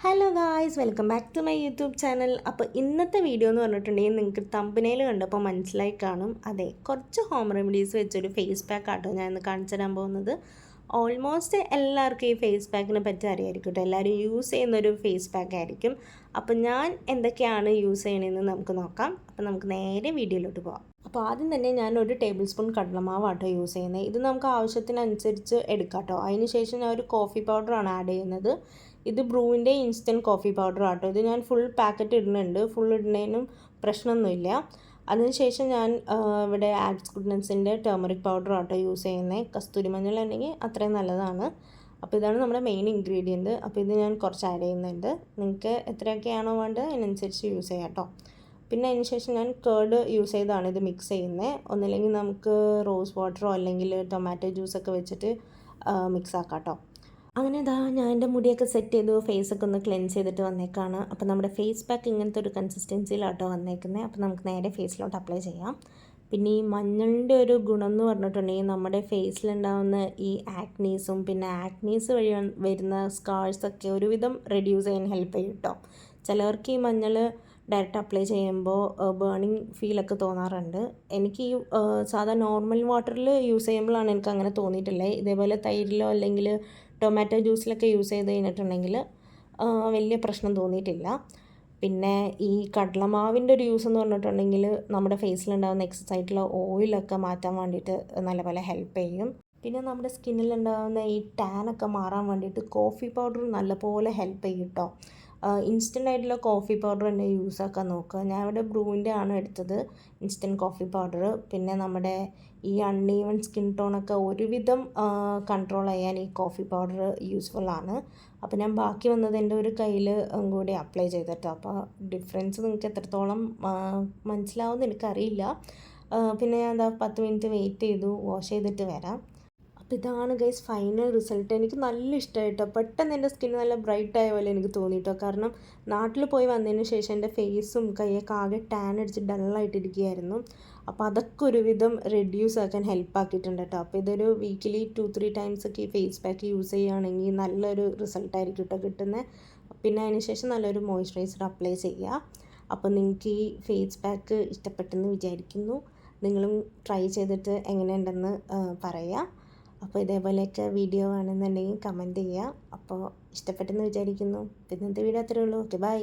Hello guys, welcome back to my YouTube channel. അപ്പോൾ ഇന്നത്തെ video എന്ന് പറഞ്ഞിട്ടുണ്ടെങ്കിൽ നിങ്ങൾക്ക് തമ്പനയിൽ കണ്ടപ്പോൾ മനസ്സിലായി കാണും. അതെ, കുറച്ച് ഹോം റെമഡീസ് വെച്ചൊരു ഫേസ് പാക്ക് ആട്ടോ ഞാൻ ഇന്ന് കാണിച്ചു തരാൻ പോകുന്നത്. ഓൾമോസ്റ്റ് എല്ലാവർക്കും ഈ ഫേസ് പാക്കിനെ പറ്റി അറിയായിരിക്കും കേട്ടോ. എല്ലാവരും യൂസ് ചെയ്യുന്നൊരു ഫേസ് പാക്ക് ആയിരിക്കും. അപ്പോൾ ഞാൻ എന്തൊക്കെയാണ് യൂസ് ചെയ്യണമെന്ന് നമുക്ക് നോക്കാം. അപ്പോൾ നമുക്ക് നേരെ വീഡിയോയിലോട്ട് പോകാം. അപ്പോൾ ആദ്യം തന്നെ ഞാൻ ഒരു ടേബിൾ സ്പൂൺ കടലമാവാട്ടോ യൂസ് ചെയ്യുന്നത്. ഇത് നമുക്ക് ആവശ്യത്തിനനുസരിച്ച് എടുക്കാം കേട്ടോ. അതിന് ശേഷം ഞാൻ ഒരു കോഫി പൗഡറാണ് ആഡ് ചെയ്യുന്നത്. ഇത് ബ്രൂവിൻ്റെ ഇൻസ്റ്റൻറ്റ് കോഫി പൗഡർ ആട്ടോ. ഇത് ഞാൻ ഫുൾ പാക്കറ്റ് ഇടുന്നുണ്ട്. ഫുൾ ഇടുന്നതിനും പ്രശ്നമൊന്നുമില്ല. അതിനുശേഷം ഞാൻ ഇവിടെ ആക്സ് ഗുഡ്നസിൻ്റെ ടേമറിക് പൗഡർ ആട്ടോ യൂസ് ചെയ്യുന്നത്. കസ്തൂരി മഞ്ഞൾ ഉണ്ടെങ്കിൽ അത്രയും നല്ലതാണ്. അപ്പോൾ ഇതാണ് നമ്മുടെ മെയിൻ ഇൻഗ്രീഡിയൻറ്റ്. അപ്പോൾ ഇത് ഞാൻ കുറച്ച് ആഡ് ചെയ്യുന്നുണ്ട്. നിങ്ങൾക്ക് എത്രയൊക്കെയാണോ വേണ്ടത് അതിനനുസരിച്ച് യൂസ് ചെയ്യാം കേട്ടോ. പിന്നെ അതിന് ശേഷം ഞാൻ കേർഡ് യൂസ് ചെയ്താണ് ഇത് മിക്സ് ചെയ്യുന്നത്. ഒന്നില്ലെങ്കിൽ നമുക്ക് റോസ് വാട്ടറോ അല്ലെങ്കിൽ ടൊമാറ്റോ ജ്യൂസൊക്കെ വെച്ചിട്ട് മിക്സ് ആക്കാം കേട്ടോ. അങ്ങനെ ഞാൻ എൻ്റെ മുടിയൊക്കെ സെറ്റ് ചെയ്തു, ഫേസൊക്കെ ഒന്ന് ക്ലെൻസ് ചെയ്തിട്ട് വന്നേക്കാണ്. അപ്പോൾ നമ്മുടെ ഫേസ് പാക്ക് ഇങ്ങനത്തെ ഒരു കൺസിസ്റ്റൻസിയിലാട്ടോ വന്നേക്കുന്നത്. അപ്പോൾ നമുക്ക് നേരെ ഫേസിലോട്ട് അപ്ലൈ ചെയ്യാം. പിന്നെ ഈ മഞ്ഞളിൻ്റെ ഒരു ഗുണം എന്ന് പറഞ്ഞിട്ടുണ്ടെങ്കിൽ നമ്മുടെ ഫേസിലുണ്ടാകുന്ന ഈ ആക്നീസും പിന്നെ ആക്നീസ് വഴി വരുന്ന സ്കാർസൊക്കെ ഒരുവിധം റെഡ്യൂസ് ചെയ്യാൻ ഹെൽപ്പ് ചെയ്യും കേട്ടോ. ചിലവർക്ക് ഈ മഞ്ഞൾ ഡയറക്റ്റ് അപ്ലൈ ചെയ്യുമ്പോൾ ബേണിങ് ഫീലൊക്കെ തോന്നാറുണ്ട്. എനിക്ക് ഈ സാധാ നോർമൽ വാട്ടറിൽ യൂസ് ചെയ്യുമ്പോഴാണ് എനിക്ക് അങ്ങനെ തോന്നിയിട്ടുള്ളത്. ഇതേപോലെ തൈരിലോ അല്ലെങ്കിൽ ടൊമാറ്റോ ജ്യൂസിലൊക്കെ യൂസ് ചെയ്ത് കഴിഞ്ഞിട്ടുണ്ടെങ്കിൽ വലിയ പ്രശ്നം തോന്നിയിട്ടില്ല. പിന്നെ ഈ കടലമാവിൻ്റെ ഒരു യൂസ് എന്ന് പറഞ്ഞിട്ടുണ്ടെങ്കിൽ നമ്മുടെ ഫേസിലുണ്ടാകുന്ന എക്സസ് ആയിട്ടുള്ള ഓയിലൊക്കെ മാറ്റാൻ വേണ്ടിയിട്ട് നല്ലപോലെ ഹെൽപ്പ് ചെയ്യും. പിന്നെ നമ്മുടെ സ്കിന്നിലുണ്ടാകുന്ന ഈ ടാനൊക്കെ മാറാൻ വേണ്ടിയിട്ട് കോഫി പൗഡർ നല്ലപോലെ ഹെൽപ്പ് ചെയ്യും കേട്ടോ. ഇൻസ്റ്റൻ്റ് ആയിട്ടുള്ള കോഫി പൗഡർ തന്നെ യൂസ് ആക്കാൻ നോക്കുക. ഞാൻ ഇവിടെ ബ്രൂവിൻ്റെ ആണ് എടുത്തത്, ഇൻസ്റ്റൻറ്റ് കോഫി പൗഡർ. പിന്നെ നമ്മുടെ ഈ അൺഈവൺ സ്കിൻ ടോണൊക്കെ ഒരുവിധം കൺട്രോൾ ചെയ്യാൻ ഈ കോഫി പൗഡർ യൂസ്ഫുള്ളാണ്. അപ്പോൾ ഞാൻ ബാക്കി വന്നത് എൻ്റെ ഒരു കയ്യിൽ കൂടി അപ്ലൈ ചെയ്തിട്ടോ. അപ്പോൾ ഡിഫറൻസ് നിങ്ങൾക്ക് എത്രത്തോളം മനസ്സിലാവുമെന്ന് എനിക്കറിയില്ല. പിന്നെ ഞാൻ 10 മിനിറ്റ് വെയിറ്റ് ചെയ്തു, വാഷ് ചെയ്തിട്ട് വരാം. അപ്പോൾ ഇതാണ് ഗൈസ് ഫൈനൽ റിസൾട്ട്. എനിക്ക് നല്ല ഇഷ്ടമായിട്ടോ. പെട്ടെന്ന് എൻ്റെ സ്കിൻ നല്ല ബ്രൈറ്റ് ആയ പോലെ എനിക്ക് തോന്നിയിട്ടോ. കാരണം നാട്ടിൽ പോയി വന്നതിന് ശേഷം എൻ്റെ ഫേസും കൈയൊക്കെ ആകെ ടാൻ അടിച്ച് ഡള്ളായിട്ടിരിക്കുകയായിരുന്നു. അപ്പോൾ അതൊക്കെ ഒരുവിധം റെഡ്യൂസ് ആക്കാൻ ഹെൽപ്പ് ആക്കിയിട്ടുണ്ട് കേട്ടോ. അപ്പോൾ ഇതൊരു വീക്കിലി 2-3 ടൈംസ് ഒക്കെ ഈ ഫേസ് പാക്ക് യൂസ് ചെയ്യുകയാണെങ്കിൽ നല്ലൊരു റിസൾട്ടായിരിക്കും കേട്ടോ കിട്ടുന്നത്. പിന്നെ അതിന് ശേഷം നല്ലൊരു മോയ്സ്ചറൈസർ അപ്ലൈ ചെയ്യുക. അപ്പോൾ നിങ്ങൾക്ക് ഈ ഫേസ് പാക്ക് ഇഷ്ടപ്പെട്ടെന്ന് വിചാരിക്കുന്നു. നിങ്ങളും ട്രൈ ചെയ്തിട്ട് എങ്ങനെയുണ്ടെന്ന് പറയുക. അപ്പോൾ ഇതേപോലെയൊക്കെ വീഡിയോ വേണമെന്നുണ്ടെങ്കിൽ കമൻറ്റ് ചെയ്യുക. അപ്പോൾ ഇഷ്ടപ്പെട്ടെന്ന് വിചാരിക്കുന്നു. ഇന്നത്തെ വീഡിയോ അത്രയേ ഉള്ളൂ. Okay, by.